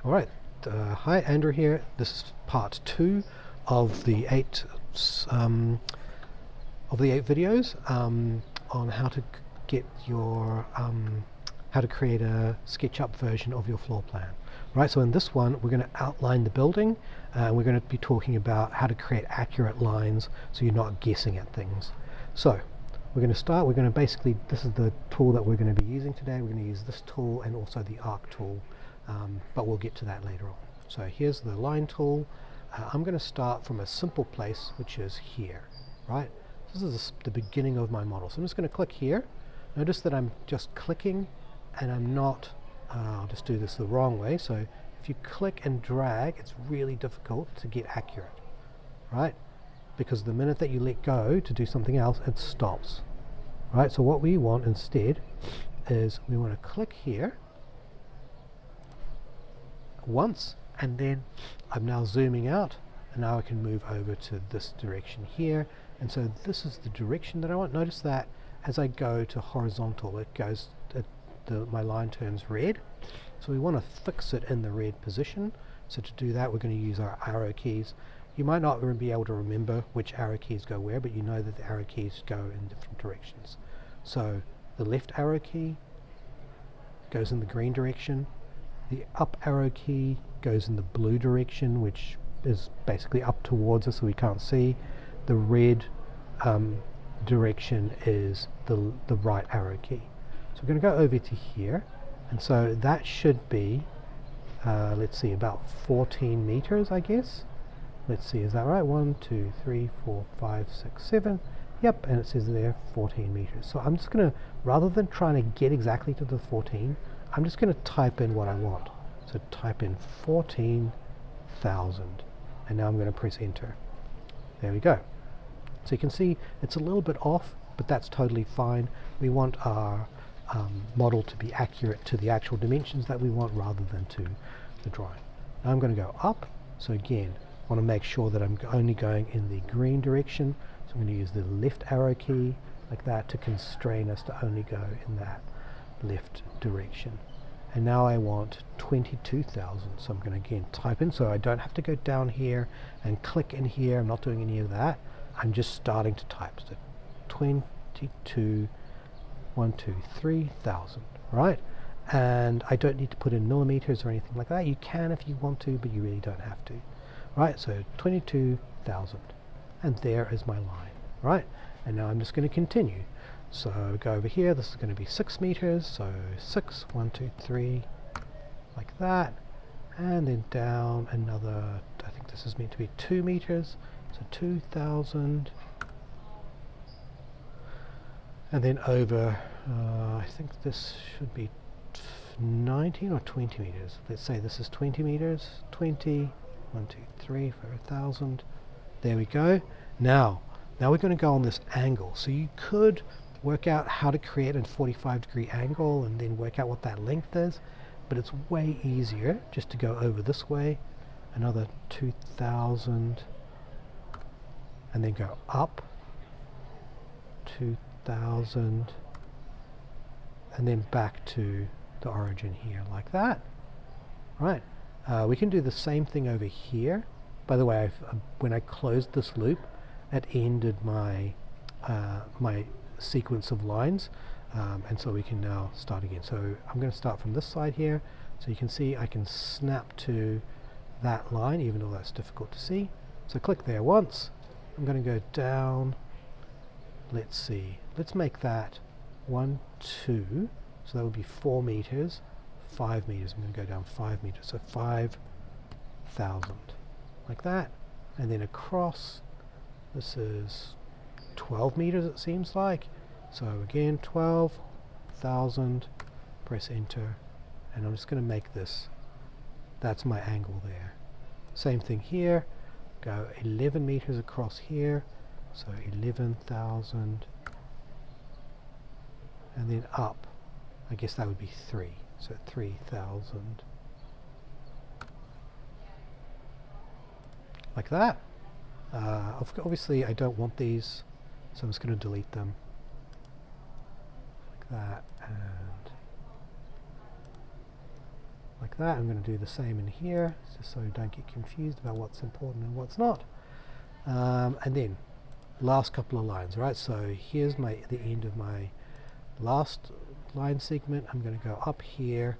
Alright, hi, Andrew here. This is part 2 of the 8 um, videos on how to get your how to create a SketchUp version of your floor plan. Right, so in this one we're going to outline the building and we're going to be talking about how to create accurate lines so you're not guessing at things. So we're going to start, this is the tool that we're going to be using today. We're going to use this tool and also the arc tool, but we'll get to that later on. So here's the line tool. I'm going to start from a simple place, which is here, right? This is the beginning of my model. So I'm just going to click here. Notice that I'm just clicking and I'm not, I'll just do this the wrong way. So if you click and drag, it's really difficult to get accurate, right? Because the minute that you let go to do something else, it stops, right? So what we want instead is we want to click here once, and then I'm now zooming out, and now I can move over to this direction here, and so this is the direction that I want. Notice that as I go to horizontal, it goes, my line turns red, so we want to fix it in the red position. So to do that, we're going to use our arrow keys. You might not be able to remember which arrow keys go where, but you know that the arrow keys go in different directions. So the left arrow key goes in the green direction, the up arrow key goes in the blue direction, which is basically up towards us so we can't see. The red direction is the right arrow key. So we're going to go over to here, and so that should be, let's see, about 14 meters, I guess. Let's see, is that right? 1, 2, 3, 4, 5, 6, 7. Yep, and it says there 14 meters. So I'm just going to, rather than trying to get exactly to the 14, I'm just going to type in what I want. So type in 14,000. And now I'm going to press enter. There we go. So you can see it's a little bit off, but that's totally fine. We want our model to be accurate to the actual dimensions that we want rather than to the drawing. Now I'm going to go up. So again, I want to make sure that I'm only going in the green direction. So I'm going to use the left arrow key like that to constrain us to only go in that left direction. And now I want 22,000. So I'm going to again type in, so I don't have to go down here and click in here. I'm not doing any of that. I'm just starting to type. So 3,000, right? And I don't need to put in millimeters or anything like that. You can if you want to, but you really don't have to. Right, so 22,000. And there is my line, right? And now I'm just going to continue. So go over here, this is going to be 6 meters, so 6, 1, 2, 3, like that. And then down another, I think this is meant to be 2 meters, so 2,000. And then over, I think this should be 19 or 20 meters. Let's say this is 20 meters, 20, 1, 2, 3 for 1,000. There we go. Now we're going to go on this angle. So you could work out how to create a 45-degree angle and then work out what that length is, but it's way easier just to go over this way, another 2,000, and then go up 2,000, and then back to the origin here like that. Right. We can do the same thing over here. By the way, when I closed this loop, it ended my my sequence of lines, and so we can now start again. So I'm going to start from this side here. So you can see I can snap to that line, even though that's difficult to see. So click there once. I'm going to go down. Let's see. Let's make that 1, 2. So that would be 4 meters. 5 meters. I'm going to go down 5 meters. So 5,000. Like that. And then across, this is 12 meters it seems like. So again, 12,000. Press enter. And I'm just going to make this. That's my angle there. Same thing here. Go 11 meters across here. So 11,000. And then up. I guess that would be 3. So 3,000. Like that. Obviously I don't want these, so I'm just going to delete them. Like that, and like like that. I'm going to do the same in here, just so you don't get confused about what's important and what's not. And then last couple of lines, right? So here's the end of my last line segment. I'm going to go up here.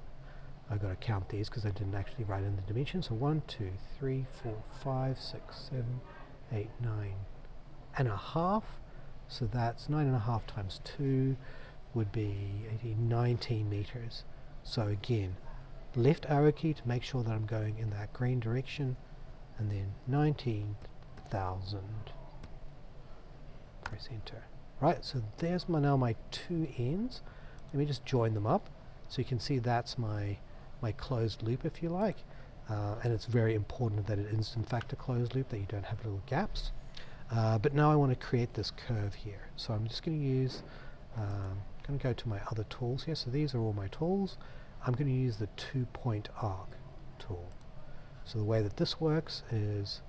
I've got to count these because I didn't actually write in the dimensions. So 1, 2, 3, 4, 5, 6, 7, 8, 9.5. So that's 9.5 times 2 would be 19 meters. So again, left arrow key to make sure that I'm going in that green direction, and then 19,000. Press enter. Right, so there's now my two ends. Let me just join them up so you can see that's my closed loop, if you like. And it's very important that it is in fact a closed loop, that you don't have little gaps. But now I want to create this curve here. So I'm just going to use, going to go to my other tools here. So these are all my tools. I'm going to use the 2-point arc tool. So the way that this works is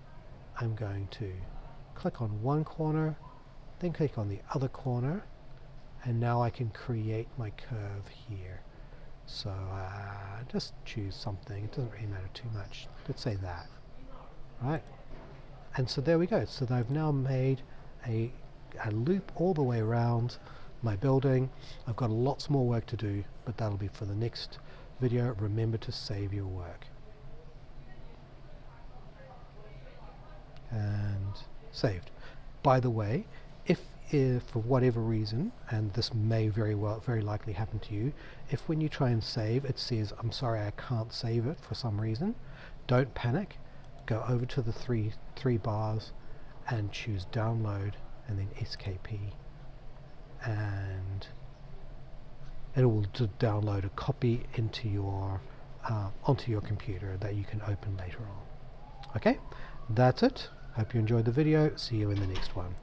I'm going to click on one corner, then click on the other corner, and now I can create my curve here. So just choose something. It doesn't really matter too much. Let's say that. Right? And so there we go. So I've now made a loop all the way around my building. I've got lots more work to do, but that'll be for the next video. Remember to save your work. And saved. By the way, if for whatever reason, and this may very likely happen to you, if when you try and save it says, I'm sorry, I can't save it for some reason, don't panic. Go over to the three bars and choose download and then SKP, and it will download a copy into your onto your computer that you can open later on. Okay, that's it. Hope you enjoyed the video. See you in the next one.